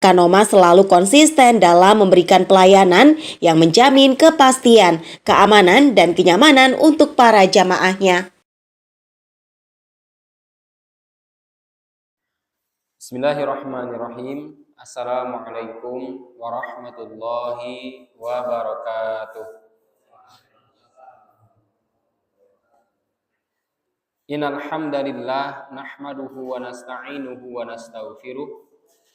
Kanoma selalu konsisten dalam memberikan pelayanan yang menjamin kepastian, keamanan, dan kenyamanan untuk para jamaahnya. Bismillahirrahmanirrahim. Assalamualaikum warahmatullahi wabarakatuh. Innal hamdalillah nahmaduhu wa nasta'inuhu wa nastaghfiruh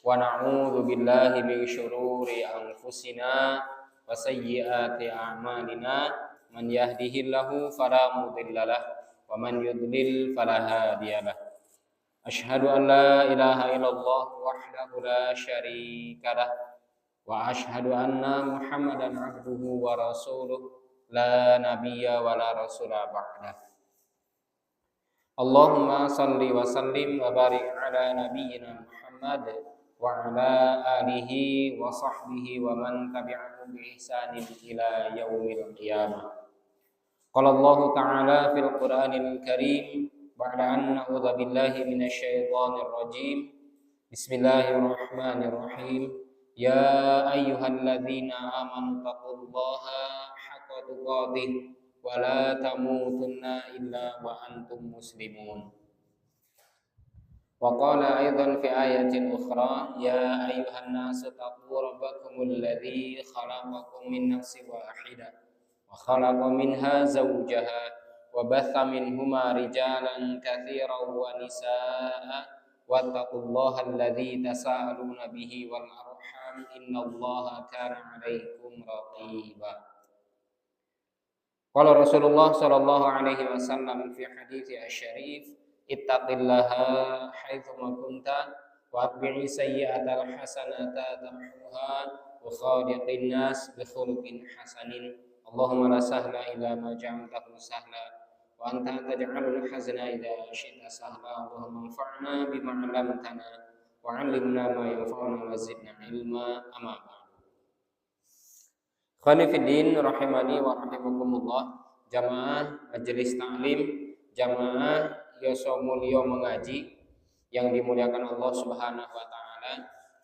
wa na'udzu billahi min syururi anfusina wa sayyiati a'malina. Man yahdihillahu fala mudhillalah wa man yudlil fala hadiyalah. Asyhadu an la ilaha illallah wahdahu la syarikalah wa asyhadu anna Muhammadan abduhu wa rasuluh la nabiyya wa la rasula ba'dah. Allahumma salli wa sallim wa barik ala nabiyyina Muhammad wa ala alihi wa sahbihi wa man tabi'ahum bi ihsanin ila yaumil qiyamah. Qala Allah ta'ala fil Qur'anil Karim ba'da an na'udzu billahi minasy syaithanir rajim. Bismillahirrahmanirrahim. Ya ayyuhalladzina amanu taqullaha haqqa tuqatih wa la tamutunna illa wa antum muslimun. Wa qala aidan fi ayatin ukhra ya ayyuhan nasu taqu rabbakumul ladzi khalaqakum min nafsin wahidah wa khalaqa minha zawjaha wa batha minhuma rijalan katsiran wa nisaa wattaqullaha alladzi tasaaluna bihi wal arham innallaha kana 'alaikum raqiba. Qala Rasulullah sallallahu alaihi wasallam fi hadithi asy-syarif ittaqillaha haitsu ma kunta wa atbi'i sayyi'atal hasanata tamhuha wa khaliqin nas bi khuluqin hasanin. Allahumma la sahla illa ma ja'altahu sahla wa anta taj'alul hazna idza syi'ta sahla. Allahumma anfa'na bima 'allamtana wa 'allimna ma yanfa'una wa zidna ilma. Amma ba'd. Khonifiddin rahimani wa rahimakumullah. Jamaah majelis taklim, jamaah yoso mulyo mengaji yang dimuliakan Allah Subhanahu wa taala,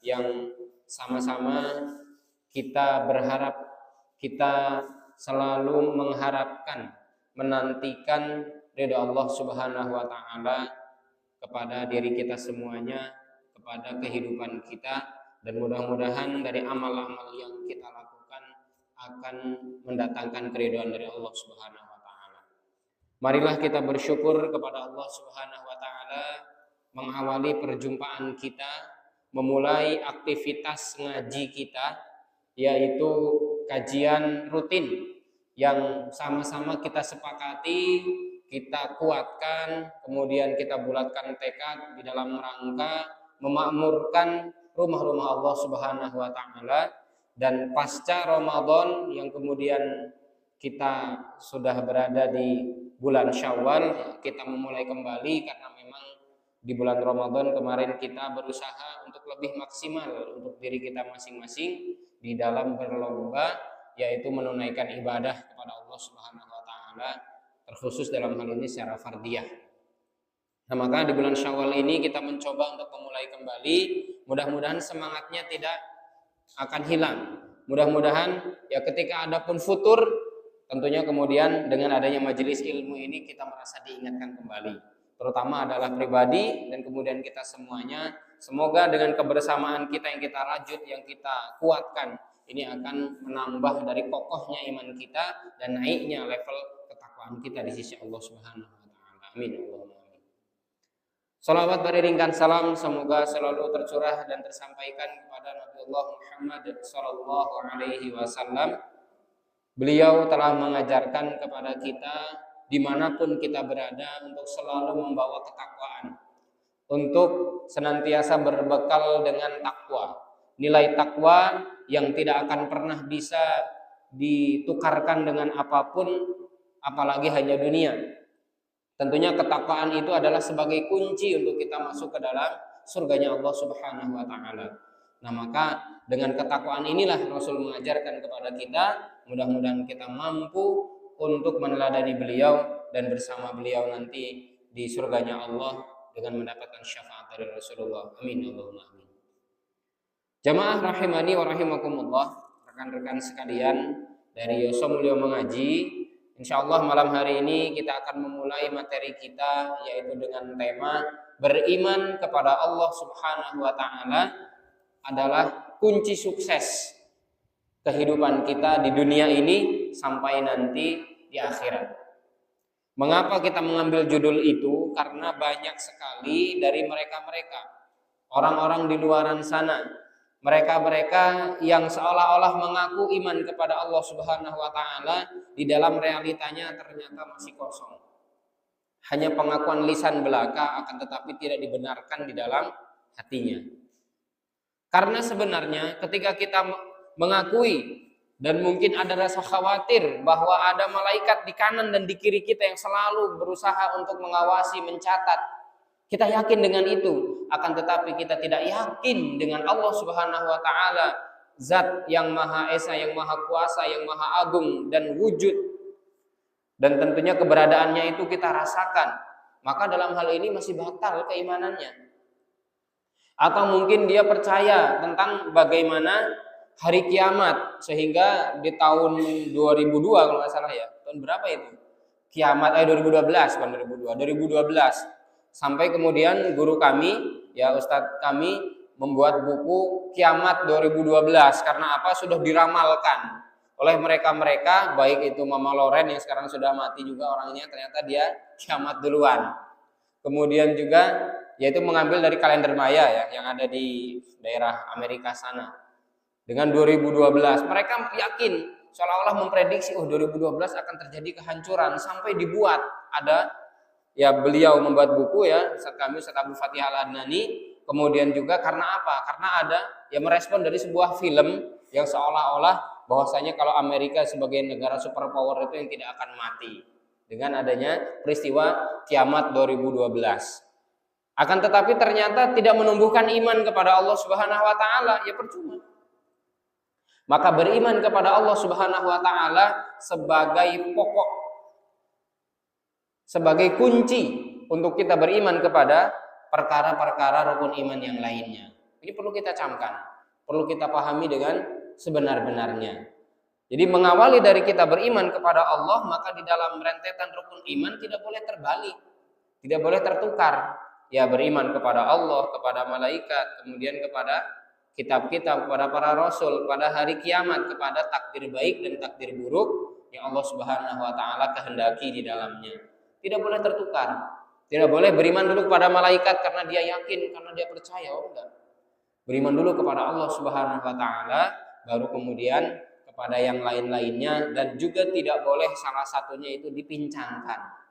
yang sama-sama kita berharap, kita selalu mengharapkan, menantikan ridha Allah Subhanahu wa taala kepada diri kita semuanya, kepada kehidupan kita, dan mudah-mudahan dari amal-amal yang kita lakukan akan mendatangkan keridhaan dari Allah Subhanahu wa taala. Marilah kita bersyukur kepada Allah Subhanahu wa taala mengawali perjumpaan kita, memulai aktivitas ngaji kita, yaitu kajian rutin yang sama-sama kita sepakati, kita kuatkan, kemudian kita bulatkan tekad di dalam rangka memakmurkan rumah-rumah Allah Subhanahu wa taala. Dan pasca Ramadan yang kemudian kita sudah berada di bulan Syawal, kita memulai kembali karena memang di bulan Ramadan kemarin kita berusaha untuk lebih maksimal untuk diri kita masing-masing di dalam berlomba, yaitu menunaikan ibadah kepada Allah Subhanahu wa taala, terkhusus dalam hal ini secara fardiyah. Nah, maka di bulan Syawal ini kita mencoba untuk memulai kembali, mudah-mudahan semangatnya tidak akan hilang. Mudah-mudahan ya ketika ada pun futur, tentunya kemudian dengan adanya majelis ilmu ini kita merasa diingatkan kembali, terutama adalah pribadi dan kemudian kita semuanya. Semoga dengan kebersamaan kita yang kita rajut, yang kita kuatkan, ini akan menambah dari kokohnya iman kita dan naiknya level ketakwaan kita di sisi Allah Subhanahu wa taala. Amin. Salawat beriringkan salam semoga selalu tercurah dan tersampaikan kepada Nabiullah Muhammad sallallahu alaihi wasallam. Beliau telah mengajarkan kepada kita dimanapun kita berada untuk selalu membawa ketakwaan, untuk senantiasa berbekal dengan takwa, nilai takwa yang tidak akan pernah bisa ditukarkan dengan apapun, apalagi hanya dunia. Tentunya ketakwaan itu adalah sebagai kunci untuk kita masuk ke dalam surganya Allah Subhanahu wa taala. Nah, maka dengan ketakwaan inilah Rasul mengajarkan kepada kita, mudah-mudahan kita mampu untuk meneladani beliau dan bersama beliau nanti di surganya Allah dengan mendapatkan syafaat dari Rasulullah. Amin Allahumma amin. Jamaah rahimani wa rahimakumullah, rekan-rekan sekalian dari Yoso Mulyo Mengaji, insyaallah malam hari ini kita akan memulai materi kita, yaitu dengan tema beriman kepada Allah Subhanahu wa taala adalah kunci sukses kehidupan kita di dunia ini sampai nanti di akhirat. Mengapa kita mengambil judul itu? Karena banyak sekali dari mereka-mereka, orang-orang di luaran sana, mereka-mereka yang seolah-olah mengaku iman kepada Allah Subhanahu wa taala, di dalam realitanya ternyata masih kosong. Hanya pengakuan lisan belaka, akan tetapi tidak dibenarkan di dalam hatinya. Karena sebenarnya ketika kita mengakui dan mungkin ada rasa khawatir bahwa ada malaikat di kanan dan di kiri kita yang selalu berusaha untuk mengawasi, mencatat, kita yakin dengan itu, akan tetapi kita tidak yakin dengan Allah Subhanahu wa taala, zat yang maha esa, yang maha kuasa, yang maha agung dan wujud. Dan tentunya keberadaannya itu kita rasakan. Maka dalam hal ini masih batal keimanannya. Atau mungkin dia percaya tentang bagaimana hari kiamat, sehingga di tahun 2002 kalau nggak salah ya, tahun berapa itu? Kiamat 2012, bukan 2012. Sampai kemudian guru kami, ya Ustadz kami membuat buku Kiamat 2012. Karena apa? Sudah diramalkan oleh mereka-mereka, baik itu Mama Loren yang sekarang sudah mati juga orangnya, ternyata dia kiamat duluan. Kemudian juga yaitu mengambil dari kalender Maya ya, yang ada di daerah Amerika sana. Dengan 2012, mereka yakin, seolah-olah memprediksi 2012 akan terjadi kehancuran, sampai dibuat ada, ya beliau membuat buku ya, Ustaz Abu Fatih Al-Adnani. Kemudian juga karena apa? Karena ada yang merespon dari sebuah film yang seolah-olah bahwasanya kalau Amerika sebagai negara superpower itu yang tidak akan mati dengan adanya peristiwa Kiamat 2012. Akan tetapi ternyata tidak menumbuhkan iman kepada Allah Subhanahu wa taala, ya percuma. Maka beriman kepada Allah Subhanahu wa taala sebagai pokok, sebagai kunci untuk kita beriman kepada perkara-perkara rukun iman yang lainnya. Ini perlu kita camkan, perlu kita pahami dengan sebenar-benarnya. Jadi mengawali dari kita beriman kepada Allah, maka di dalam rentetan rukun iman tidak boleh terbalik, tidak boleh tertukar. Ya beriman kepada Allah, kepada malaikat, kemudian kepada kitab-kitab, kepada para rasul, pada hari kiamat, kepada takdir baik dan takdir buruk yang Allah Subhanahu wa taala kehendaki di dalamnya. Tidak boleh tertukar. Tidak boleh beriman dulu kepada malaikat karena dia yakin, karena dia percaya. Oh enggak. Beriman dulu kepada Allah Subhanahu wa taala, baru kemudian kepada yang lain-lainnya, dan juga tidak boleh salah satunya itu dipincangkan.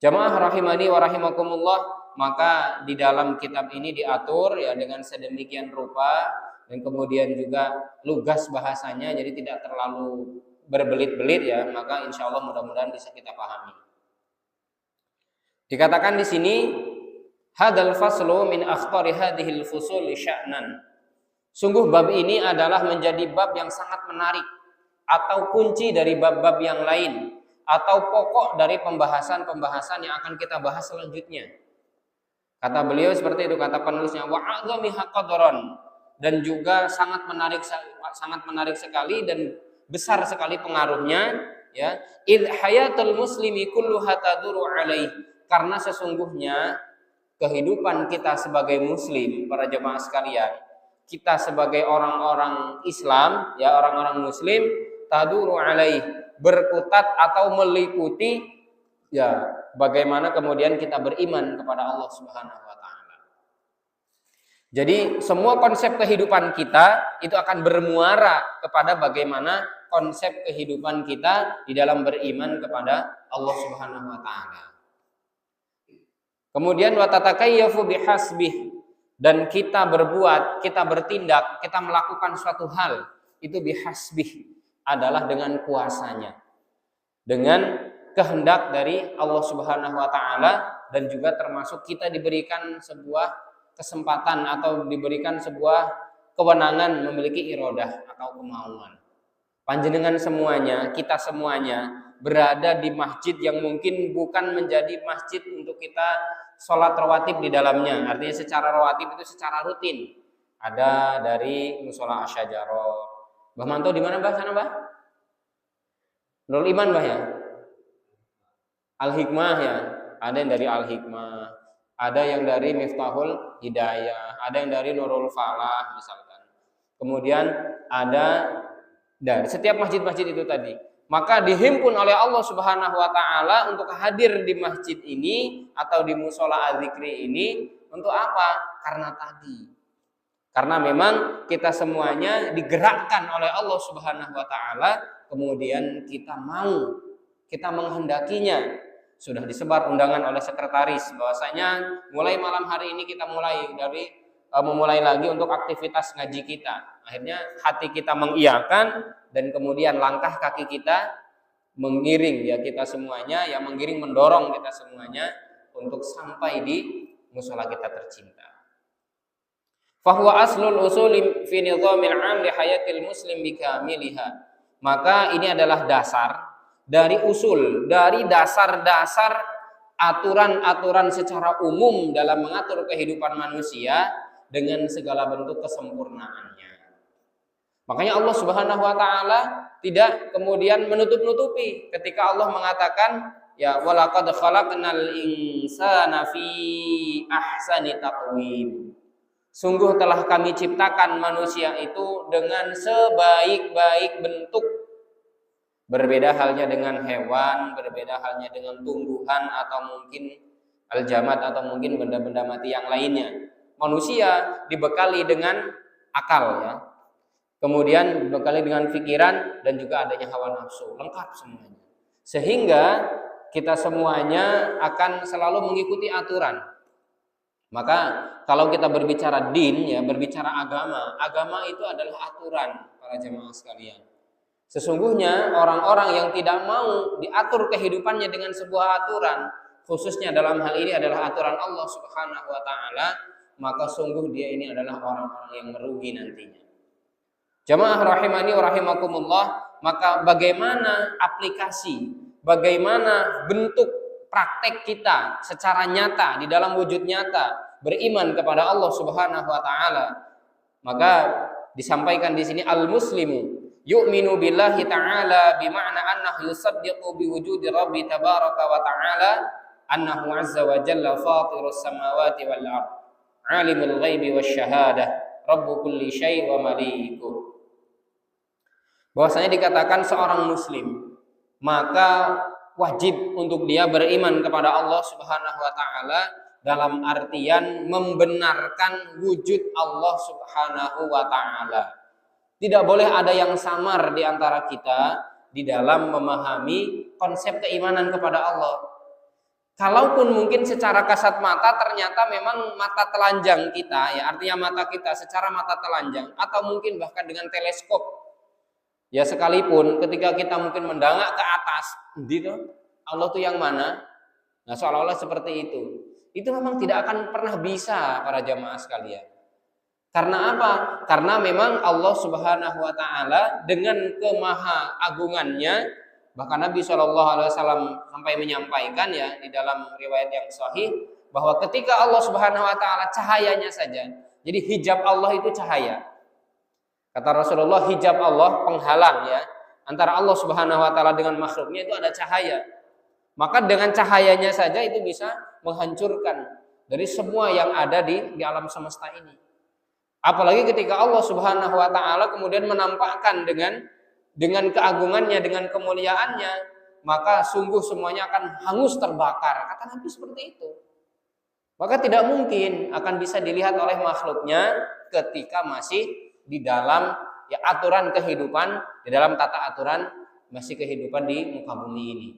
Jamaah rahimani wa rahimakumullah, maka di dalam kitab ini diatur ya dengan sedemikian rupa, dan kemudian juga lugas bahasanya, jadi tidak terlalu berbelit-belit ya, maka insya Allah mudah-mudahan bisa kita pahami. Dikatakan di sini, hadal faslu min akhtari hadhil fusul sya'nan. Sungguh bab ini adalah menjadi bab yang sangat menarik, atau kunci dari bab-bab yang lain, atau pokok dari pembahasan-pembahasan yang akan kita bahas selanjutnya. Kata beliau seperti itu, kata penulisnya, wa 'azamiha qadran, dan juga sangat menarik sekali dan besar sekali pengaruhnya ya. Id hayatul muslimi kulluha taduru alaih, karena sesungguhnya kehidupan kita sebagai muslim, para jemaah sekalian, kita sebagai orang-orang Islam ya, orang-orang muslim, taduru alaih, berkutat atau meliputi ya bagaimana kemudian kita beriman kepada Allah Subhanahu wa taala. Jadi semua konsep kehidupan kita itu akan bermuara kepada bagaimana konsep kehidupan kita di dalam beriman kepada Allah Subhanahu wa taala. Kemudian wa tatakayyafu bihasbih, dan kita berbuat, kita bertindak, kita melakukan suatu hal itu bihasbih, adalah dengan kuasanya, dengan kehendak dari Allah Subhanahu wa taala, dan juga termasuk kita diberikan sebuah kesempatan atau diberikan sebuah kewenangan memiliki iradah atau kemauan. Panjenengan semuanya, kita semuanya berada di masjid yang mungkin bukan menjadi masjid untuk kita sholat rawatib di dalamnya. Artinya secara rawatib itu secara rutin. ada dari Musola Asyajarah. Mbah Manto di mana Mbah? Sana Mbah? Nurul Iman Mbah ya? Al-Hikmah ya? Ada yang dari Al-Hikmah, ada yang dari Miftahul Hidayah, ada yang dari Nurul Falah misalkan. Kemudian ada dari setiap masjid-masjid itu tadi. Maka dihimpun oleh Allah Subhanahu wa taala untuk hadir di masjid ini atau di musola az-zikri ini untuk apa? Karena tadi. Karena memang kita semuanya digerakkan oleh Allah Subhanahu wa taala, kemudian kita mau, kita menghendakinya. Sudah disebar undangan oleh sekretaris bahwasanya mulai malam hari ini kita memulai lagi untuk aktivitas ngaji kita. Akhirnya hati kita mengiyakan dan kemudian langkah kaki kita mengiring ya kita semuanya, yang mengiring mendorong kita semuanya untuk sampai di musola kita tercinta. Fahuwa aslul usuli fi nizamil 'am li hayatil muslim bikamiliha. Maka ini adalah dasar dari usul, dari dasar-dasar aturan-aturan secara umum dalam mengatur kehidupan manusia dengan segala bentuk kesempurnaannya. Makanya Allah Subhanahu wa taala tidak kemudian menutup-nutupi ketika Allah mengatakan ya walaqad khalaqnal insana fi ahsani taqwim. Sungguh telah kami ciptakan manusia itu dengan sebaik-baik bentuk. Berbeda halnya dengan hewan, berbeda halnya dengan tumbuhan atau mungkin al-jamad atau mungkin benda-benda mati yang lainnya. Manusia dibekali dengan akal ya. Kemudian dibekali dengan pikiran dan juga adanya hawa nafsu, lengkap semuanya. Sehingga kita semuanya akan selalu mengikuti aturan. Maka kalau kita berbicara din ya, berbicara agama itu adalah aturan para jemaah sekalian. Sesungguhnya orang-orang yang tidak mau diatur kehidupannya dengan sebuah aturan, khususnya dalam hal ini adalah aturan Allah Subhanahu wa taala, maka sungguh dia ini adalah orang-orang yang merugi nantinya. Jamaah rahimani wa rahimakumullah, maka bagaimana aplikasi, bagaimana bentuk praktek kita secara nyata di dalam wujud nyata beriman kepada Allah Subhanahu wa taala. Maka disampaikan di sini al-muslimu yu'minu billahi ta'ala bima'na annahu yusaddiqu biwujudi rabbi tabaraka wa ta'ala annahu azza wa jalla fatirus samawati wal ard alimul ghaibi wasyahadah rabbu kulli syai' wa malikuh. Bahwasanya dikatakan seorang muslim maka wajib untuk dia beriman kepada Allah Subhanahu wa taala dalam artian membenarkan wujud Allah Subhanahu wa taala. Tidak boleh ada yang samar di antara kita di dalam memahami konsep keimanan kepada Allah. Kalaupun mungkin secara kasat mata ternyata memang mata telanjang kita ya, artinya mata kita secara mata telanjang atau mungkin bahkan dengan teleskop. Ya sekalipun ketika kita mungkin mendangak ke atas, gitu, Allah itu yang mana? Nah seolah-olah seperti itu. Itu memang tidak akan pernah bisa para jamaah sekalian. Karena apa? Karena memang Allah Subhanahu wa taala dengan kemaha agungannya, bahkan Nabi SAW sampai menyampaikan ya di dalam riwayat yang sahih bahwa ketika Allah Subhanahu wa taala cahayanya saja. Jadi hijab Allah itu cahaya. Kata Rasulullah, hijab Allah penghalang ya antara Allah Subhanahu wa taala dengan makhluknya itu ada cahaya. Maka dengan cahayanya saja itu bisa menghancurkan dari semua yang ada di alam semesta ini. Apalagi ketika Allah Subhanahu wa taala kemudian menampakkan dengan keagungannya, dengan kemuliaannya, maka sungguh semuanya akan hangus terbakar. Kata Nabi seperti itu. Maka tidak mungkin akan bisa dilihat oleh makhluknya ketika masih di dalam ya aturan kehidupan, di dalam tata aturan masih kehidupan di muka bumi ini.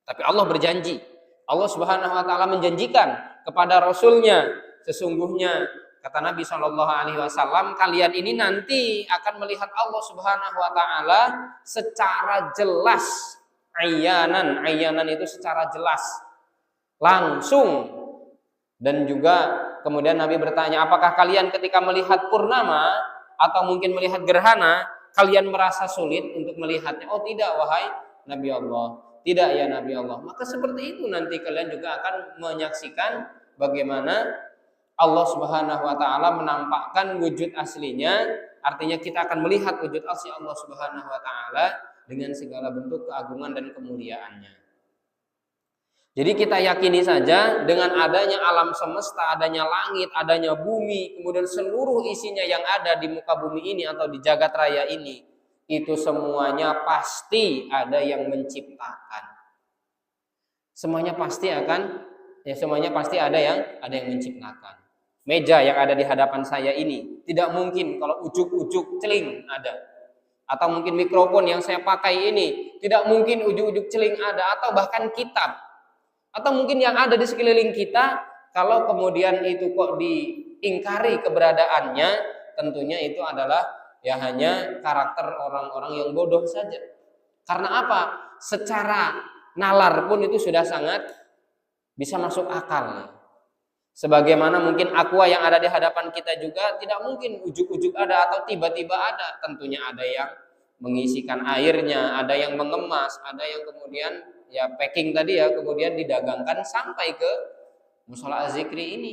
Tapi Allah berjanji, Allah Subhanahu wa taala menjanjikan kepada Rasulnya, sesungguhnya kata Nabi SAW, kalian ini nanti akan melihat Allah Subhanahu wa taala secara jelas. Ayanan itu secara jelas, langsung. Dan juga kemudian Nabi bertanya, apakah kalian ketika melihat purnama atau mungkin melihat gerhana, kalian merasa sulit untuk melihatnya? Oh tidak, wahai Nabi Allah. Tidak ya Nabi Allah. Maka seperti itu nanti kalian juga akan menyaksikan bagaimana Allah Subhanahu wa taala menampakkan wujud aslinya, artinya kita akan melihat wujud asli Allah Subhanahu wa taala dengan segala bentuk keagungan dan kemuliaannya. Jadi kita yakini saja dengan adanya alam semesta, adanya langit, adanya bumi, kemudian seluruh isinya yang ada di muka bumi ini atau di jagat raya ini, itu semuanya pasti ada yang menciptakan. Semuanya pasti ada yang menciptakan. Meja yang ada di hadapan saya ini tidak mungkin kalau ujuk-ujuk celing ada. Atau mungkin mikrofon yang saya pakai ini tidak mungkin ujuk-ujuk celing ada, atau bahkan kitab. Atau mungkin yang ada di sekeliling kita, kalau kemudian itu kok diingkari keberadaannya, tentunya itu adalah ya hanya karakter orang-orang yang bodoh saja. Karena apa? Secara nalar pun itu sudah sangat bisa masuk akal. Sebagaimana mungkin aqua yang ada di hadapan kita juga tidak mungkin ujuk-ujuk ada atau tiba-tiba ada. Tentunya ada yang mengisikan airnya, ada yang mengemas, ada yang kemudian ya packing tadi ya, kemudian didagangkan sampai ke musola az-zikri ini.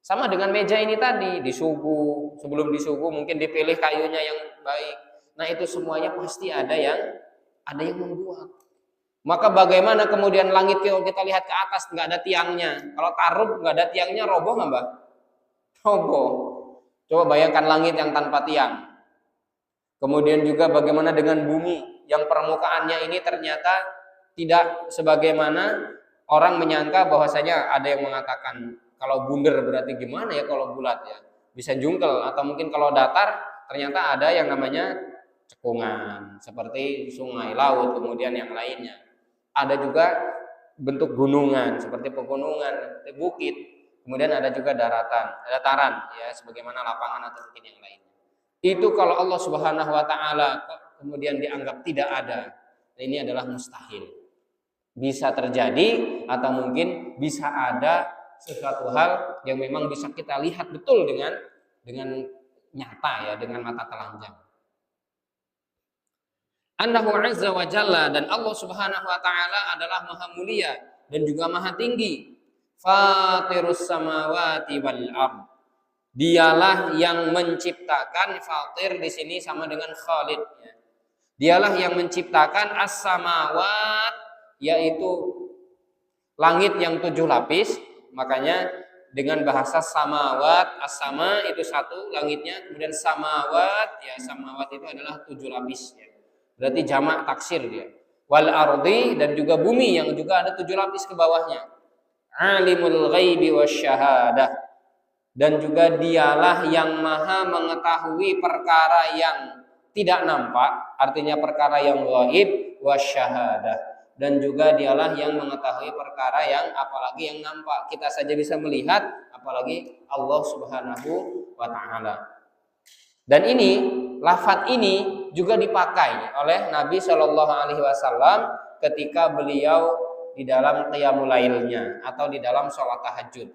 Sama dengan meja ini tadi, disuguh, sebelum disuguh mungkin dipilih kayunya yang baik. Nah, itu semuanya pasti ada yang membuat. Maka bagaimana kemudian langit kalau kita lihat ke atas nggak ada tiangnya, kalau taruh nggak ada tiangnya, roboh nggak Mbak? Roboh. Coba bayangkan langit yang tanpa tiang. Kemudian juga bagaimana dengan bumi yang permukaannya ini ternyata tidak sebagaimana orang menyangka, bahwasanya ada yang mengatakan kalau bundar berarti gimana ya kalau bulat ya, bisa jungkel, atau mungkin kalau datar ternyata ada yang namanya cekungan seperti sungai, laut, kemudian yang lainnya. Ada juga bentuk gunungan seperti pegunungan, seperti bukit, kemudian ada juga dataran ya sebagaimana lapangan atau mungkin yang lainnya. Itu kalau Allah Subhanahu wa taala kemudian dianggap tidak ada, ini adalah mustahil. Bisa terjadi atau mungkin bisa ada sesuatu hal yang memang bisa kita lihat betul dengan nyata ya, dengan mata telanjang. Annahu azza wa jalla, dan Allah Subhanahu wa taala adalah maha mulia dan juga maha tinggi. Fatirus samawati wal ard. Dialah yang menciptakan, fatir di sini sama dengan Khalid ya. Dialah yang menciptakan as-samawat, yaitu langit yang 7 lapis. Makanya dengan bahasa samawat, as-sama itu satu langitnya, kemudian samawat ya, samawat itu adalah 7 lapis ya. Berarti jamak taksir dia. Wal ardi, dan juga bumi yang juga ada 7 lapis ke bawahnya. Alimul ghaibi wasyahadah, dan juga dialah yang maha mengetahui perkara yang tidak nampak, artinya perkara yang ghaib, wasyahadah, dan juga dialah yang mengetahui perkara yang apalagi yang nampak. Kita saja bisa melihat, apalagi Allah Subhanahu wa taala. Dan ini, lafaz ini juga dipakai oleh Nabi Shallallahu alaihi wasallam ketika beliau di dalam qiyamul lailnya atau di dalam sholat tahajud.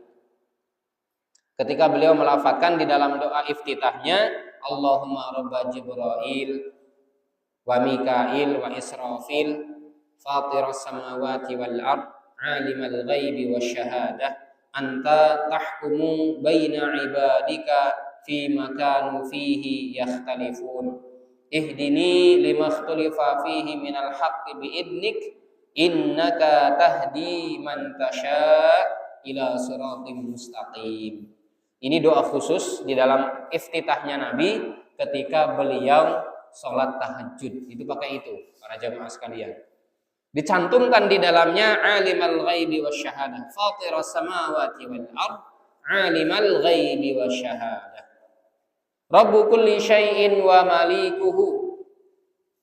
Ketika beliau melafazkan di dalam doa iftitahnya, Allahumma rabba Jibril wa Mikail wa Israfil fatiras samawati wal ard alimal ghaibi wasyahadah anta tahkumu baina ibadika fi makanu fihi yakhtalifun ihdini lima ikhtalifa fihi minal haqqi biidnik innaka tahdi man tasha ila siratim mustaqim. Ini doa khusus di dalam iftitahnya Nabi ketika beliau sholat tahajud. Itu pakai itu para jamaah sekalian. Dicantumkan di dalamnya alimal ghaibi wasyahadah fatiras samawati wal ard alimal ghaibi wasyahadah Rabbu kulli syai'in wa malikuhu.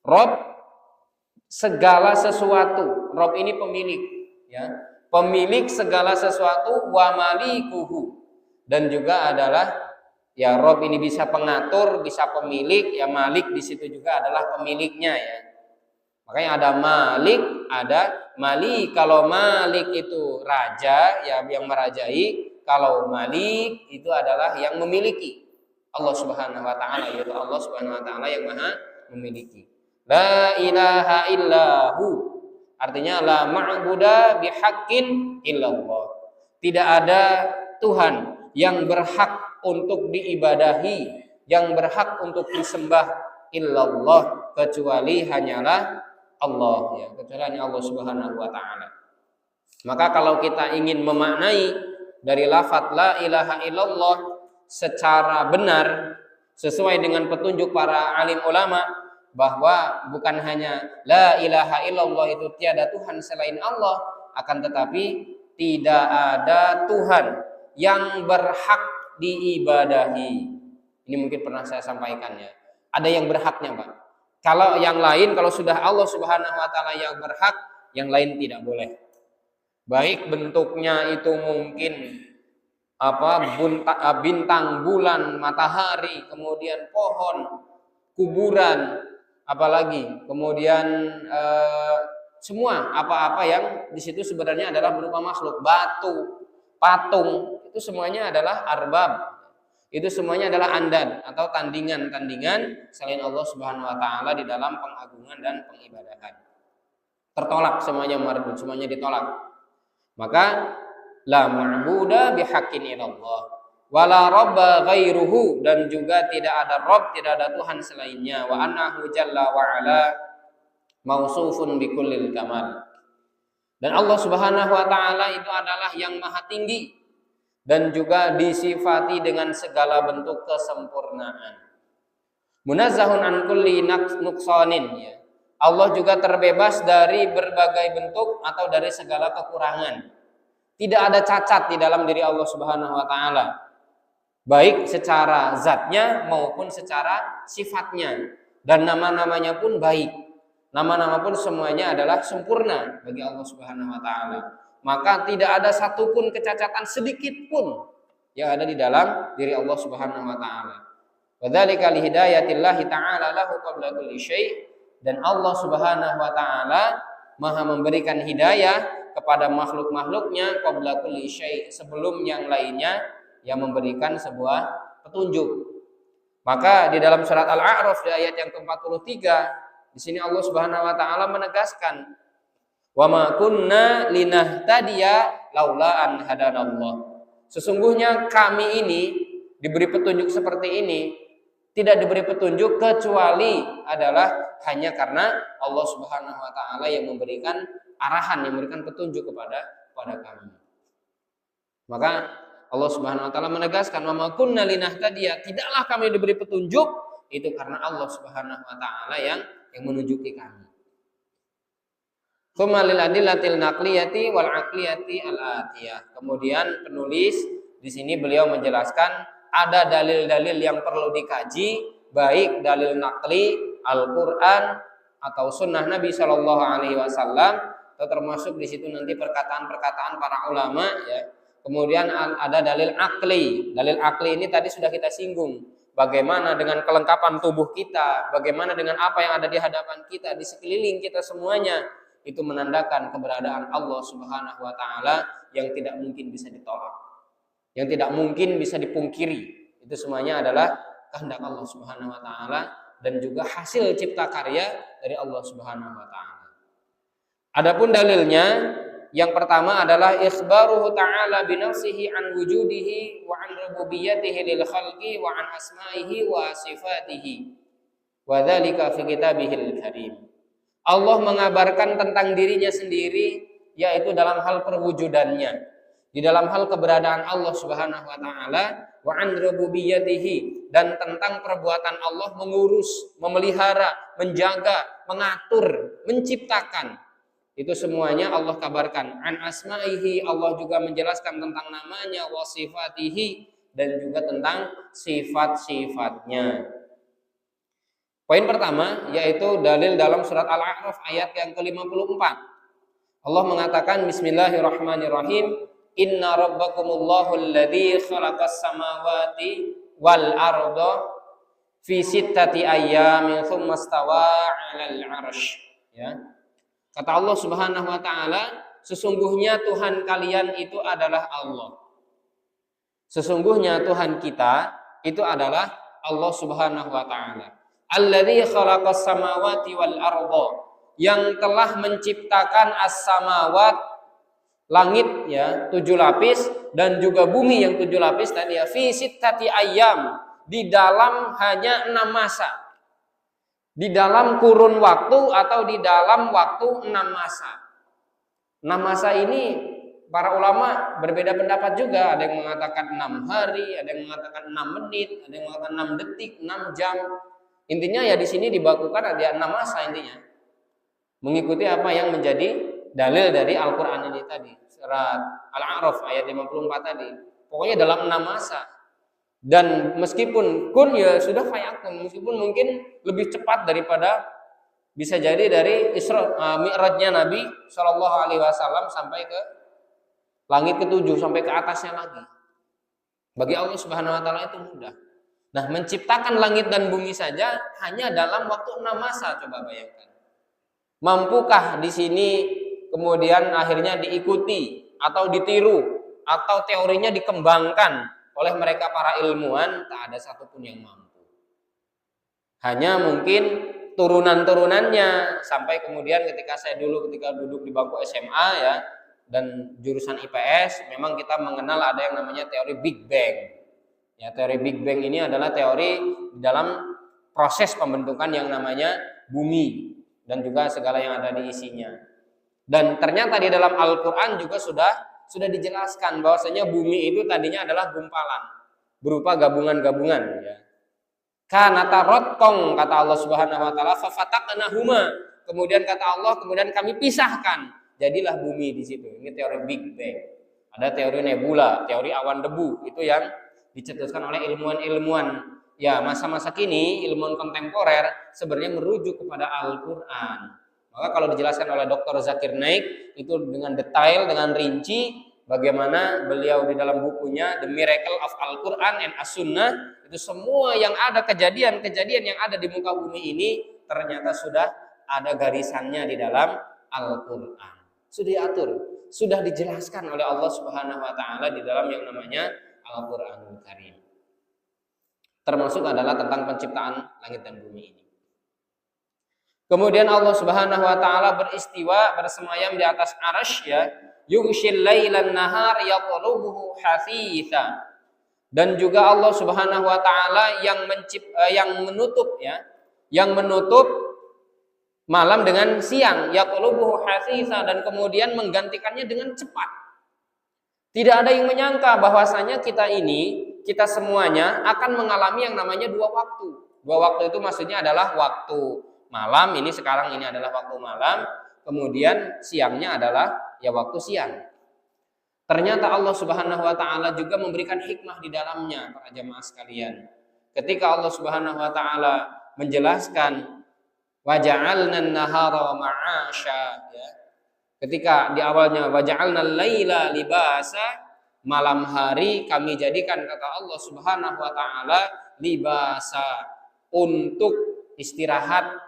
Rabb segala sesuatu. Rabb ini pemilik ya. Pemilik segala sesuatu, wa malikuhu, dan juga adalah ya Rabb ini bisa pengatur, bisa pemilik, ya Malik di situ juga adalah pemiliknya ya. Makanya ada Malik, ada Malik. Kalau Malik itu raja ya yang merajai, kalau Malik itu adalah yang memiliki. Allah Subhanahu wa taala, yaitu Allah Subhanahu wa taala yang maha memiliki. La ilaha illahu, artinya la ma'buda bihaqqin illallah. Tidak ada Tuhan yang berhak untuk diibadahi, yang berhak untuk disembah illallah, kecuali hanyalah Allah, ya, kecuali hanya Allah Subhanahu wa taala. Maka kalau kita ingin memaknai dari lafadz la ilaha illallah secara benar sesuai dengan petunjuk para alim ulama, bahwa bukan hanya la ilaha illallah itu tiada Tuhan selain Allah, akan tetapi tidak ada Tuhan yang berhak diibadahi. Ini mungkin pernah saya sampaikan ya. Ada yang berhaknya, Pak. Kalau yang lain, kalau sudah Allah Subhanahu wa taala yang berhak, yang lain tidak boleh. Baik bentuknya itu mungkin bintang, bulan, matahari, kemudian pohon, kuburan, apalagi kemudian semua apa-apa yang di situ sebenarnya adalah berupa makhluk, batu, patung, itu semuanya adalah arbab. Itu semuanya adalah andan atau tandingan-tandingan selain Allah Subhanahu wa taala di dalam pengagungan dan pengibadahan. Tertolak semuanya, mardud, semuanya ditolak. Maka la ma'buda bihaqqin illallah wala rabba ghairuhu, dan juga tidak ada Rabb, tidak ada Tuhan selainnya, wa annahu jalla wa ala mausufun bikullil kamal. Dan Allah Subhanahu wa taala itu adalah yang maha tinggi dan juga disifati dengan segala bentuk kesempurnaan. Munazzahun an kulli nuqsanin, ya. Allah juga terbebas dari berbagai bentuk atau dari segala kekurangan. Tidak ada cacat di dalam diri Allah Subhanahu wa taala, baik secara zatnya maupun secara sifatnya. Dan nama-namanya pun baik. Nama-nama pun semuanya adalah sempurna bagi Allah Subhanahu wa taala. Maka tidak ada satupun kecacatan sedikit pun yang ada di dalam diri Allah Subhanahu wa taala. Wa dzalika li hidayatillahi ta'ala lahu qabla kulli syai', dan Allah Subhanahu wa taala Maha memberikan hidayah kepada makhluk-makhluknya qabla kulli syai', sebelum yang lainnya yang memberikan sebuah petunjuk. Maka di dalam surat Al-A'raf di ayat yang ke-43, di sini Allah Subhanahu wa taala menegaskan, wa ma kunna linahtadiya laula an hadanallah. Sesungguhnya kami ini diberi petunjuk seperti ini, tidak diberi petunjuk kecuali adalah hanya karena Allah Subhanahu wa taala yang memberikan arahan, yang memberikan petunjuk kepada kami. Maka Allah Subhanahu wa taala menegaskan, wa ma kunna linahtadiya, tidaklah kami diberi petunjuk, itu karena Allah Subhanahu wa taala yang menunjuki kami. Tsumalil adillatil naqliyati wal aqliyati al-atiyah. Kemudian penulis di sini beliau menjelaskan ada dalil-dalil yang perlu dikaji, baik dalil naqli Al-Qur'an atau sunnah Nabi Shallallahu alaihi wasallam, atau termasuk di situ nanti perkataan-perkataan para ulama, ya. Kemudian ada dalil akli. Dalil akli ini tadi sudah kita singgung. Bagaimana dengan kelengkapan tubuh kita, bagaimana dengan apa yang ada di hadapan kita, di sekeliling kita semuanya, itu menandakan keberadaan Allah Subhanahu wa taala yang tidak mungkin bisa ditolak, yang tidak mungkin bisa dipungkiri. Itu semuanya adalah kehendak Allah Subhanahu wa taala dan juga hasil cipta karya dari Allah Subhanahu wa taala. Adapun dalilnya, yang pertama adalah ikhbaruhu ta'ala bi nafsihi an wujudihi wa an rububiyyatihi lil khalqi wa an asma'ihi wa sifatihi. Wa dzalika fi kitabihil karim. Allah mengabarkan tentang dirinya sendiri, yaitu dalam hal perwujudannya, di dalam hal keberadaan Allah Subhanahu wa taala, wa an rububiyyatihi, dan tentang perbuatan Allah mengurus, memelihara, menjaga, mengatur, menciptakan. Itu semuanya Allah kabarkan. An asma'ihi, Allah juga menjelaskan tentang namanya, wa sifatihi, dan juga tentang sifat-sifatnya. Poin pertama yaitu dalil dalam surat Al-A'raf ayat yang ke-54. Allah mengatakan, bismillahirrahmanirrahim, inna rabbakumullahu alladzi khalaqas samawati wal arda fi sittati ayyamin tsumma stawa 'alal 'arsy. Ya. Kata Allah Subhanahu wa taala, sesungguhnya Tuhan kalian itu adalah Allah. Sesungguhnya Tuhan kita itu adalah Allah Subhanahu wa taala. Alladzi khalaqas samawati wal arda, yang telah menciptakan as-samawat, langit ya 7 lapis dan juga bumi yang 7 lapis tadi ya fi sittati ayyam, di dalam hanya 6 masa. Di dalam kurun waktu atau di dalam waktu 6 masa. 6 masa ini para ulama berbeda pendapat juga. Ada yang mengatakan 6 hari, ada yang mengatakan 6 menit, ada yang mengatakan 6 detik, 6 jam. Intinya ya di sini dibakukan ada 6 masa intinya. Mengikuti apa yang menjadi dalil dari Al-Qur'an ini tadi. Surat Al-A'raf ayat 54 tadi. Pokoknya dalam 6 masa. Dan meskipun kun ya sudah fayakun, meskipun mungkin lebih cepat daripada bisa jadi dari Mi'rajnya Nabi Shallallahu Alaihi Wasallam sampai ke langit ke-7 sampai ke atasnya lagi. Bagi Allah Subhanahu Wa Taala itu mudah. Nah, menciptakan langit dan bumi saja hanya dalam waktu 6 masa, coba bayangkan. Mampukah di sini kemudian akhirnya diikuti atau ditiru atau teorinya dikembangkan oleh mereka para ilmuwan? Tak ada satupun yang mampu. Hanya mungkin turunan-turunannya sampai kemudian ketika duduk di bangku SMA ya dan jurusan IPS, memang kita mengenal ada yang namanya teori Big Bang. Ya, teori Big Bang ini adalah teori dalam proses pembentukan yang namanya bumi dan juga segala yang ada di isinya. Dan ternyata di dalam Al-Qur'an juga sudah dijelaskan bahwasanya bumi itu tadinya adalah gumpalan berupa gabungan-gabungan ya. Kanata rotkong, kata Allah Subhanahu wa taala, fafataqnahuma. Kemudian kata Allah, kemudian kami pisahkan. Jadilah bumi di situ. Ini teori Big Bang. Ada teori nebula, teori awan debu, itu yang dicetuskan oleh ilmuwan-ilmuwan ya masa-masa kini, ilmuwan kontemporer sebenarnya merujuk kepada Al-Qur'an. Maka kalau dijelaskan oleh Dr. Zakir Naik itu dengan detail, dengan rinci bagaimana beliau di dalam bukunya The Miracle of Al-Quran and As-Sunnah, itu semua yang ada kejadian-kejadian yang ada di muka bumi ini ternyata sudah ada garisannya di dalam Al-Quran. Sudah diatur, sudah dijelaskan oleh Allah Subhanahu wa taala di dalam yang namanya Al-Qur'anul Karim. Termasuk adalah tentang penciptaan langit dan bumi ini. Kemudian Allah Subhanahu wa taala beristiwa, bersemayam di atas arsy ya, yughshil lailan nahar yatlubuhu hafitha. Dan juga Allah Subhanahu wa taala yang menutup malam dengan siang, yatlubuhu hafitha, dan kemudian menggantikannya dengan cepat. Tidak ada yang menyangka bahwasanya kita semuanya akan mengalami yang namanya 2 waktu. 2 waktu itu maksudnya adalah waktu malam, sekarang ini adalah waktu malam, kemudian siangnya adalah ya waktu siang. Ternyata Allah Subhanahu wa taala juga memberikan hikmah di dalamnya, para jamaah sekalian. Ketika Allah Subhanahu wa taala menjelaskan waja'alna an-nahara ma'asya ya. Ketika di awalnya waja'alna al-laila libasa, malam hari kami jadikan, kata Allah Subhanahu wa taala, libasa, untuk istirahat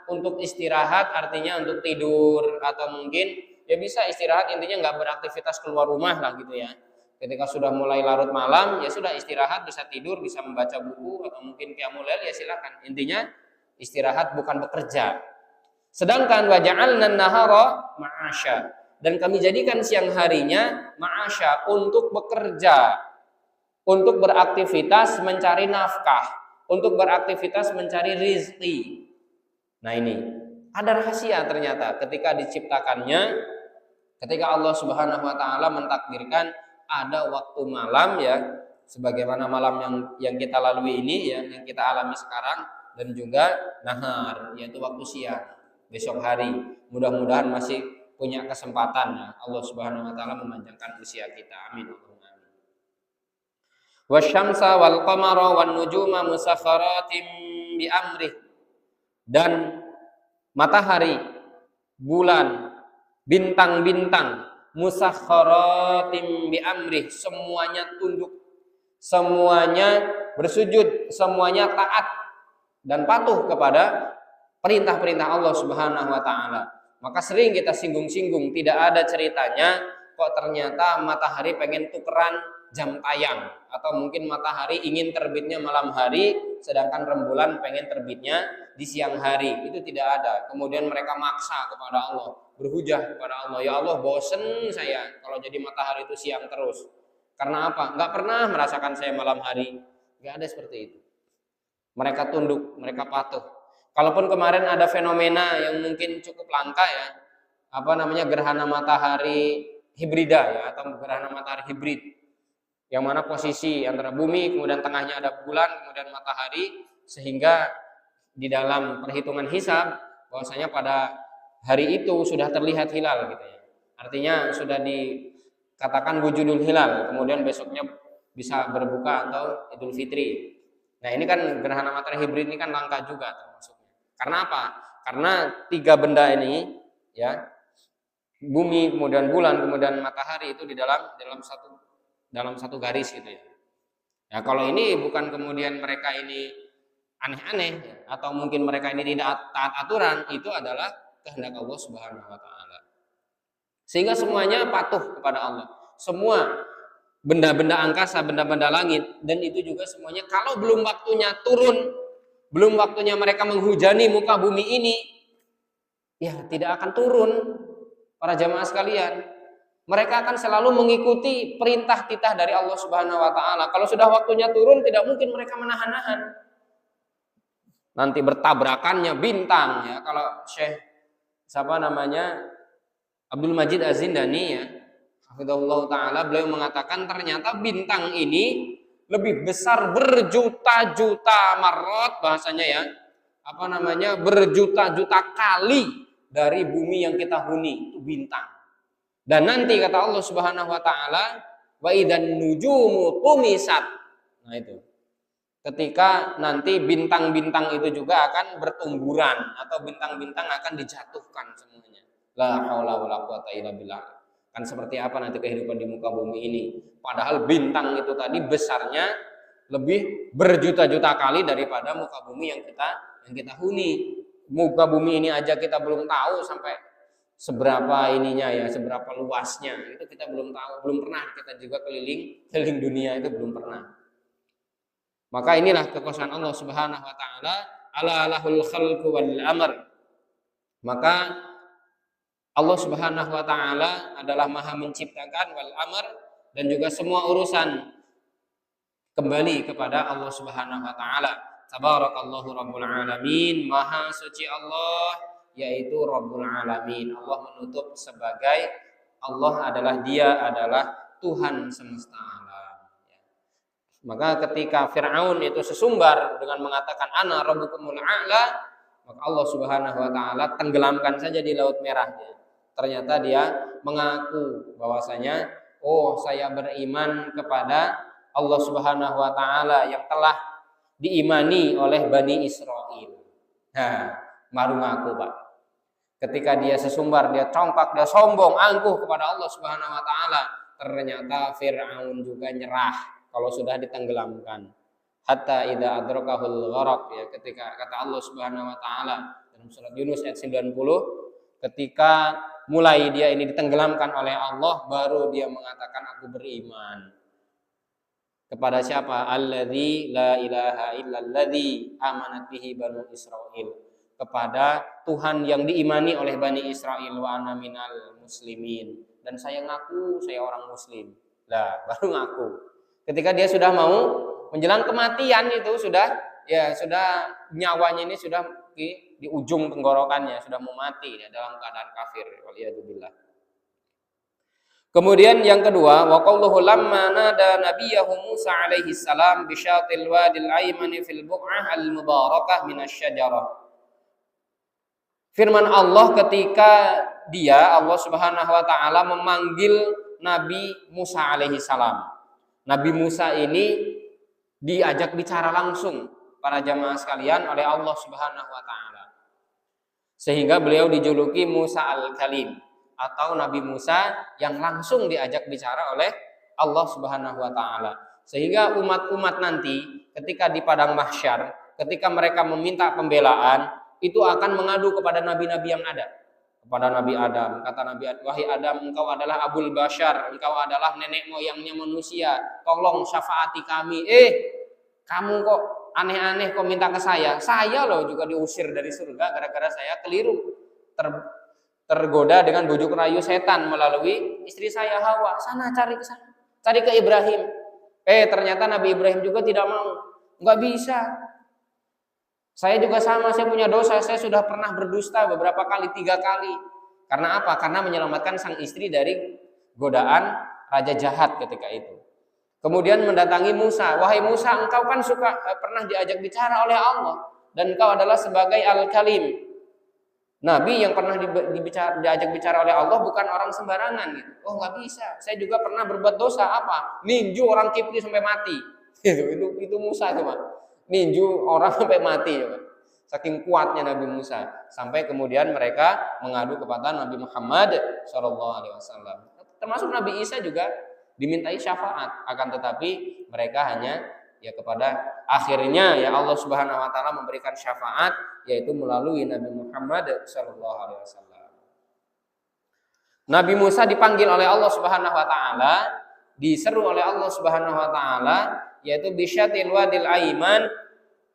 artinya untuk tidur, atau mungkin ya bisa istirahat intinya nggak beraktivitas keluar rumah lah gitu ya. Ketika sudah mulai larut malam ya sudah istirahat, bisa tidur, bisa membaca buku atau mungkin qiyamul lail ya silakan. Intinya istirahat bukan bekerja. Sedangkan waja'alna an-nahara ma'asya, dan kami jadikan siang harinya ma'asya, untuk bekerja, untuk beraktivitas mencari nafkah, untuk beraktivitas mencari rizki. Nah ini ada rahasia ternyata ketika diciptakannya, ketika Allah Subhanahu wa taala mentakdirkan ada waktu malam ya, sebagaimana malam yang kita lalui ini ya, yang kita alami sekarang, dan juga nahar, yaitu waktu siang, besok hari. Mudah-mudahan masih punya kesempatan ya, Allah Subhanahu wa taala memanjangkan usia kita. Amin. Wasyamsa wal qamara wan nujuma musakhkharatin bi amrih, dan matahari, bulan, bintang-bintang, musakhkharatin bi amrih, semuanya tunduk, semuanya bersujud, semuanya taat dan patuh kepada perintah-perintah Allah Subhanahu wa taala. Maka sering kita singgung-singgung, tidak ada ceritanya kok ternyata matahari pengen tukeran jam tayang, atau mungkin matahari ingin terbitnya malam hari sedangkan rembulan pengen terbitnya di siang hari, itu tidak ada. Kemudian mereka maksa kepada Allah, berhujah kepada Allah, ya Allah bosen saya kalau jadi matahari itu siang terus. Karena apa? Nggak pernah merasakan saya malam hari. Nggak ada seperti itu. Mereka tunduk, mereka patuh. Kalaupun kemarin ada fenomena yang mungkin cukup langka ya, gerhana matahari hibrida ya, atau gerhana matahari hibrid, yang mana posisi antara bumi kemudian tengahnya ada bulan kemudian matahari, sehingga di dalam perhitungan hisab bahwasanya pada hari itu sudah terlihat hilal gitu ya. Artinya sudah dikatakan wujudul hilal, kemudian besoknya bisa berbuka atau Idul Fitri. Nah, ini kan gerhana matahari hibrid ini kan langka juga termasuknya. Karena apa? Karena tiga benda ini ya, bumi, kemudian bulan, kemudian matahari itu di dalam satu garis gitu ya. Ya kalau ini bukan kemudian mereka ini aneh-aneh atau mungkin mereka ini tidak taat aturan, itu adalah kehendak Allah Subhanahu wa taala. Sehingga semuanya patuh kepada Allah. Semua benda-benda angkasa, benda-benda langit, dan itu juga semuanya kalau belum waktunya turun, belum waktunya mereka menghujani muka bumi ini, ya tidak akan turun. Para jamaah sekalian, mereka akan selalu mengikuti perintah titah dari Allah Subhanahu wa taala. Kalau sudah waktunya turun, tidak mungkin mereka menahan-nahan. Nanti bertabrakannya bintang ya. Kalau Syekh Abdul Majid Az-Zindani ya, hafizahullah taala, beliau mengatakan ternyata bintang ini lebih besar berjuta-juta marot, bahasanya ya, berjuta-juta kali dari bumi yang kita huni, itu bintang. Dan nanti kata Allah Subhanahu wa taala, wa idzan nujumu tumisat. Nah itu. Ketika nanti bintang-bintang itu juga akan bertumburan atau bintang-bintang akan dijatuhkan semuanya. La haula wala quwata illa billah. Kan seperti apa nanti kehidupan di muka bumi ini? Padahal bintang itu tadi besarnya lebih berjuta-juta kali daripada muka bumi yang kita huni. Muka bumi ini aja kita belum tahu sampai seberapa ininya ya, seberapa luasnya. Itu kita belum tahu, belum pernah kita juga keliling dunia itu belum pernah. Maka inilah kekuasaan Allah Subhanahu wa taala, ala lahul khalqu wal amr. Maka Allah Subhanahu wa taala adalah Maha menciptakan wal amr, dan juga semua urusan kembali kepada Allah Subhanahu wa taala. Tabarakallahu rabbul alamin, Maha suci Allah yaitu Rabbul alamin. Allah menutup sebagai Allah adalah Tuhan semesta alam. Maka ketika Fir'aun itu sesumbar dengan mengatakan ana rabbukumul a'la, maka Allah Subhanahu wa taala tenggelamkan saja di Laut Merahnya. Ternyata dia mengaku bahwasanya, oh saya beriman kepada Allah Subhanahu wa taala yang telah diimani oleh Bani Israel. Nah, baru ngaku, Pak. Ketika dia sesumbar, dia congkak, dia sombong, angkuh kepada Allah Subhanahu wa taala, ternyata Fir'aun juga nyerah kalau sudah ditenggelamkan. Hatta idza adrakahul gharaq, ya, ketika kata Allah Subhanahu wa taala dalam surat Yunus ayat 90, ketika mulai dia ini ditenggelamkan oleh Allah, baru dia mengatakan aku beriman. Kepada siapa? Alladzi la ilaha illalladzi amanat bihi banu Israil. Kepada Tuhan yang diimani oleh Bani Israel, wa ana minal muslimin. Dan saya ngaku saya orang muslim. Lah, baru ngaku. Ketika dia sudah mau menjelang kematian itu sudah nyawanya ini sudah di ujung tenggorokannya, sudah mau mati ya, dalam keadaan kafir. Waliyadzubillah. Kemudian yang kedua, wa qauluhu lamma nada nabiyahu Musa alaihi salam bi syatil wadil aymani fil buq'ah al mubarakah minasyajarah. Firman Allah ketika Allah Subhanahu wa taala memanggil Nabi Musa alaihi salam. Nabi Musa ini diajak bicara langsung para jamaah sekalian oleh Allah Subhanahu wa taala. Sehingga beliau dijuluki Musa al-Kalim, atau Nabi Musa yang langsung diajak bicara oleh Allah Subhanahu wa taala. Sehingga umat-umat nanti ketika di padang mahsyar, ketika mereka meminta pembelaan, itu akan mengadu kepada nabi-nabi yang ada. Kepada Nabi Adam, kata Nabi Adam, wahai Adam, engkau adalah Abul Bashar, engkau adalah nenek moyangnya manusia, tolong syafaati kami. Kamu kok aneh-aneh kok minta ke saya. Saya loh juga diusir dari surga gara-gara saya keliru tergoda dengan bujuk rayu setan melalui istri saya Hawa. Sana cari ke sana. Cari ke Ibrahim. Ternyata Nabi Ibrahim juga tidak mau. Enggak bisa. Saya juga sama, saya punya dosa. Saya sudah pernah berdusta beberapa kali, 3 kali. Karena apa? Karena menyelamatkan sang istri dari godaan raja jahat ketika itu. Kemudian mendatangi Musa. Wahai Musa, engkau kan pernah diajak bicara oleh Allah. Dan engkau adalah sebagai Al-Kalim. Nabi yang pernah diajak bicara oleh Allah bukan orang sembarangan gitu. Oh nggak bisa. Saya juga pernah berbuat dosa apa? Ninju orang Kipri sampai mati. Itu Musa coba. Ninju orang sampai mati coba. Saking kuatnya Nabi Musa. Sampai kemudian mereka mengadu kepada Nabi Muhammad SAW. Termasuk Nabi Isa juga dimintai syafaat. Akan tetapi mereka hanya kepada akhirnya Allah Subhanahu wa taala memberikan syafaat yaitu melalui Nabi Muhammad SAW. Nabi Musa dipanggil oleh Allah Subhanahu wa taala, diseru oleh Allah Subhanahu wa taala yaitu bisyatil wadil aiman,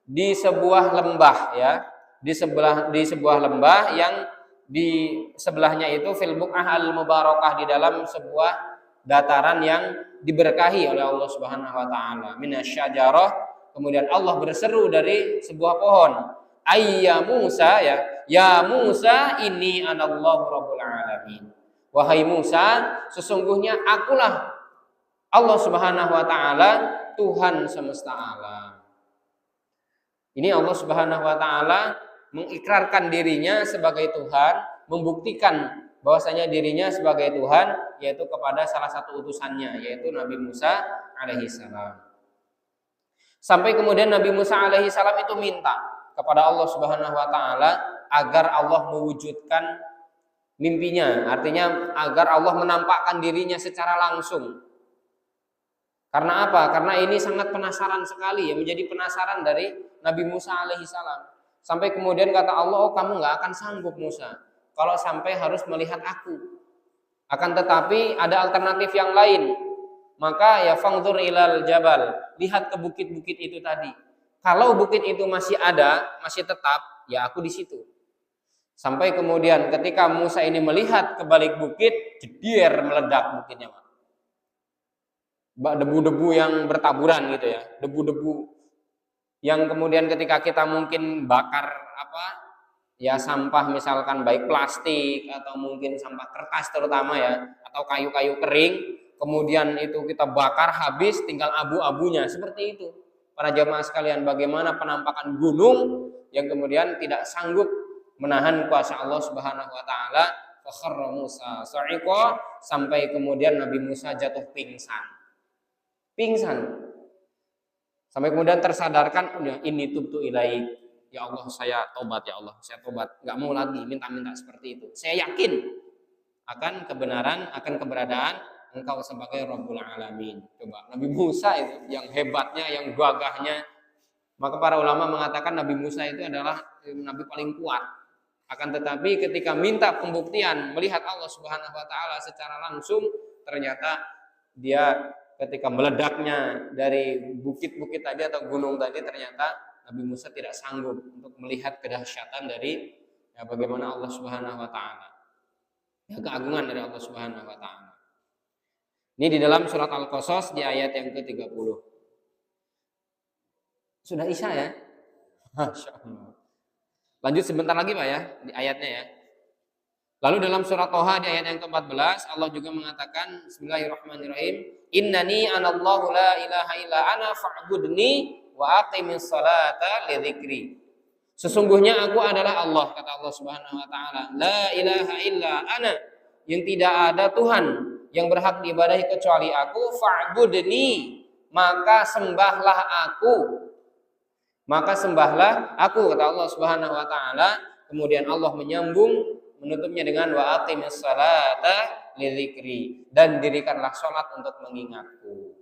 di sebuah lembah di sebuah lembah yang di sebelahnya itu fil buq'ah al mubarakah, di dalam sebuah dataran yang diberkahi oleh Allah Subhanahu wa taala. Minasyajarah, kemudian Allah berseru dari sebuah pohon. Ayya Musa ya Musa ini anallahu rabbul alamin. Wahai Musa, sesungguhnya akulah Allah Subhanahu wa taala, Tuhan semesta alam. Ini Allah Subhanahu wa taala mengikrarkan dirinya sebagai Tuhan, membuktikan bahwasanya dirinya sebagai Tuhan yaitu kepada salah satu utusannya yaitu Nabi Musa alaihi salam. Sampai kemudian Nabi Musa alaihi salam itu minta kepada Allah Subhanahu wa taala agar Allah mewujudkan mimpinya, artinya agar Allah menampakkan dirinya secara langsung. Karena apa? Karena ini sangat penasaran sekali menjadi penasaran dari Nabi Musa alaihi salam. Sampai kemudian kata Allah, "Oh, kamu nggak akan sanggup Musa kalau sampai harus melihat aku. Akan tetapi ada alternatif yang lain. Maka fangzur ilal jabal, lihat ke bukit-bukit itu tadi. Kalau bukit itu masih ada, masih tetap, aku di situ." Sampai kemudian ketika Musa ini melihat ke balik bukit, jedier meledak bukitnya. Debu-debu yang bertaburan gitu debu-debu yang kemudian ketika kita mungkin bakar sampah misalkan baik plastik atau mungkin sampah kertas terutama atau kayu-kayu kering, kemudian itu kita bakar habis tinggal abu-abunya, seperti itu. Para jamaah sekalian, bagaimana penampakan gunung yang kemudian tidak sanggup menahan kuasa Allah Subhanahu wa taala, fa kharra Musa sa'iqa, sampai kemudian Nabi Musa jatuh pingsan. Sampai kemudian tersadarkan, ini tubtu ilaik. Ya Allah, saya tobat ya Allah, saya tobat, nggak mau lagi minta-minta seperti itu. Saya yakin akan kebenaran, akan keberadaan Engkau sebagai Rabbul Alamin. Coba Nabi Musa itu yang hebatnya, yang gagahnya. Maka para ulama mengatakan Nabi Musa itu adalah nabi paling kuat. Akan tetapi ketika minta pembuktian melihat Allah Subhanahu wa taala secara langsung, ternyata dia ketika meledaknya dari bukit-bukit tadi atau gunung tadi, ternyata Nabi Musa tidak sanggup untuk melihat kedahsyatan dari bagaimana Allah Subhanahu wa taala. Keagungan dari Allah Subhanahu wa taala. Ini di dalam surat Al-Qasas di ayat yang ke-30. Sudah Isya ya? Masya Allah. Lanjut sebentar lagi Pak di ayatnya Lalu dalam surat Toha di ayat yang ke-14 Allah juga mengatakan, Bismillahirrahmanirrahim, Innani anallahu la ilaha illa ana fa'budni wa aqimis salata lidzikri. Sesungguhnya aku adalah Allah, kata Allah Subhanahu wa taala, la ilaha illa ana, yang tidak ada Tuhan yang berhak diibadahi kecuali aku, fa'budni, maka sembahlah aku. Maka sembahlah aku, kata Allah Subhanahu wa taala. Kemudian Allah menyambung menutupnya dengan wa aqimis salata lidzikri, dan dirikanlah salat untuk mengingatku.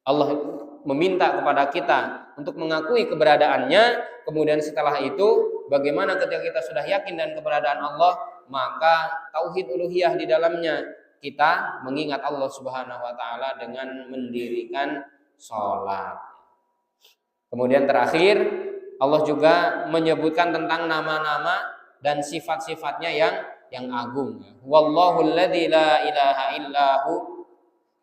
Allah meminta kepada kita untuk mengakui keberadaannya. Kemudian setelah itu bagaimana ketika kita sudah yakin dan keberadaan Allah, maka tauhid uluhiyah di dalamnya kita mengingat Allah Subhanahu wa taala dengan mendirikan salat. Kemudian terakhir Allah juga menyebutkan tentang nama-nama dan sifat-sifatnya yang agung. Wallahu alladzi la ilaha illahu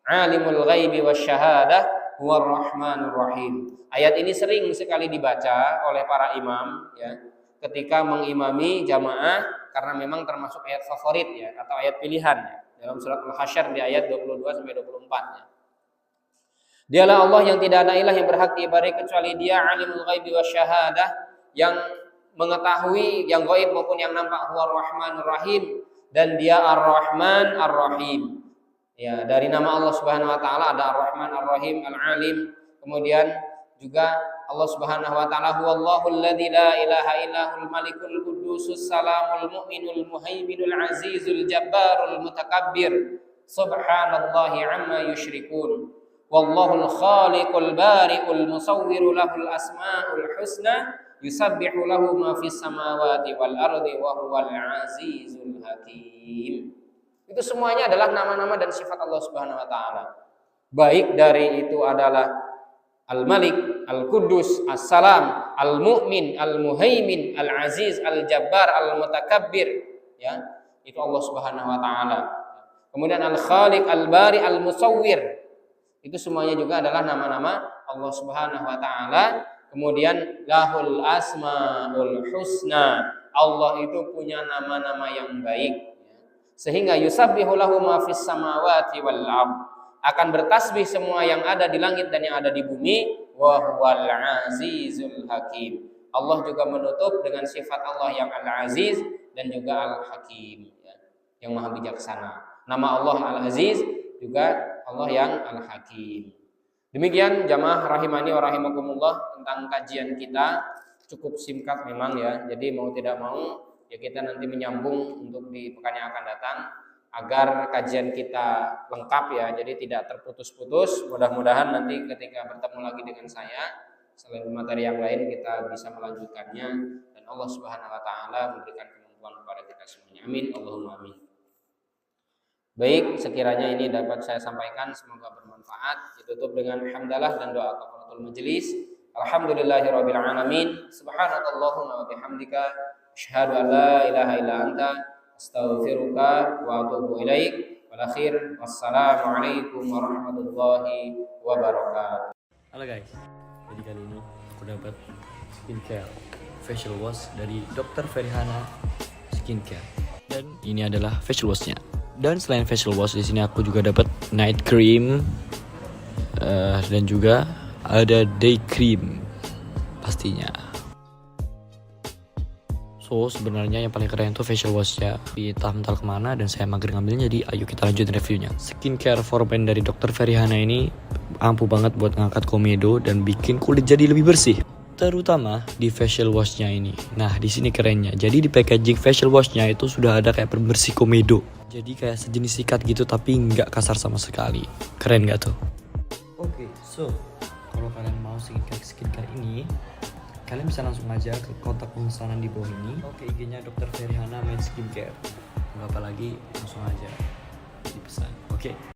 alimul ghaibi wasyahadah huwar rahmanur rahim. Ayat ini sering sekali dibaca oleh para imam ya, ketika mengimami jamaah karena memang termasuk ayat favorit ya atau ayat pilihan ya, dalam surat Al-Hasyr di ayat 22 sampai 24 ya. Dialah Allah yang tidak ada ilah yang berhak diibadahi kecuali Dia, alimul ghaibi wasyahadah, yang mengetahui yang gaib maupun yang nampak, huwar rahmanur rahim, dan Dia Ar-Rahman Ar-Rahim. Ya, dari nama Allah Subhanahu wa taala ada Ar-Rahman Ar-Rahim, Al-Alim. Kemudian juga Allah Subhanahu wa taala huwallahu alladzi la ilaha illahul malikul qudusus salamul mu'minul muhaiminul azizul jabbarul mutakabbir. Subhanallahi amma yusyrikun. Wallahul khaliqul bari'ul musawwiru lahul asmaul husna yusabbihu lahu ma fis samawati wal ardi wa huwal azizul hakim. Itu semuanya adalah nama-nama dan sifat Allah Subhanahu wa taala. Baik dari itu adalah Al-Malik, Al-Quddus, As-Salam, Al-Mu'min, Al-Muhaimin, Al-Aziz, Al-Jabbar, Al-Mutakabbir, ya. Itu Allah Subhanahu wa taala. Kemudian Al-Khaliq, Al-Bari, Al-Musawwir. Itu semuanya juga adalah nama-nama Allah Subhanahu wa taala. Kemudian lahul asmaul husna. Allah itu punya nama-nama yang baik. Sehingga yusabbihu lahu ma fis samawati wal ardh. Akan bertasbih semua yang ada di langit dan yang ada di bumi. Wa huwal azizul hakim. Allah juga menutup dengan sifat Allah yang Al-Aziz dan juga Al-Hakim, ya, yang maha bijaksana. Nama Allah Al-Aziz juga Allah yang Al-Hakim. Demikian jamaah rahimani wa rahimakumullah tentang kajian kita. Cukup singkat memang ya. Jadi mau tidak mau ya kita nanti menyambung untuk di pekan yang akan datang agar kajian kita lengkap ya. Jadi tidak terputus-putus. Mudah-mudahan nanti ketika bertemu lagi dengan saya selain materi yang lain kita bisa melanjutkannya dan Allah Subhanahu wa taala memberikan kemampuan kepada kita semuanya. Amin. Allahumma amin. Baik, sekiranya ini dapat saya sampaikan, semoga bermanfaat. Ditutup dengan hamdalah dan doa kafaratul majelis. Alhamdulillahirabbil alamin. Subhanakallahumma wa bihamdika asyhadu an la ilaha illa anta astaghfiruka wa atubu ilaik. Wal akhir wassalamualaikum warahmatullahi wabarakatuh. Halo guys. Jadi kali ini aku dapat skincare facial wash dari Dr. Ferihana Skincare. Dan ini adalah facial washnya. Dan selain facial wash di sini aku juga dapat night cream dan juga ada day cream pastinya. So sebenarnya yang paling keren itu facial washnya. Entah kemana dan saya mager ngambilnya, jadi ayo kita lanjutin reviewnya. Skincare for men dari Dr. Ferihana ini ampuh banget buat ngangkat komedo dan bikin kulit jadi lebih bersih. Terutama di facial washnya ini. Nah di sini kerennya. Jadi di packaging facial washnya itu sudah ada kayak pembersih komedo. Jadi kayak sejenis sikat gitu tapi nggak kasar sama sekali. Keren nggak tuh? Oke, so kalau kalian mau skincare ini, kalian bisa langsung aja ke kontak pemesanan di bawah ini. Oke, IG-nya Dr. Ferihana Men Skincare. Nggak apa lagi, langsung aja dipesan. Oke.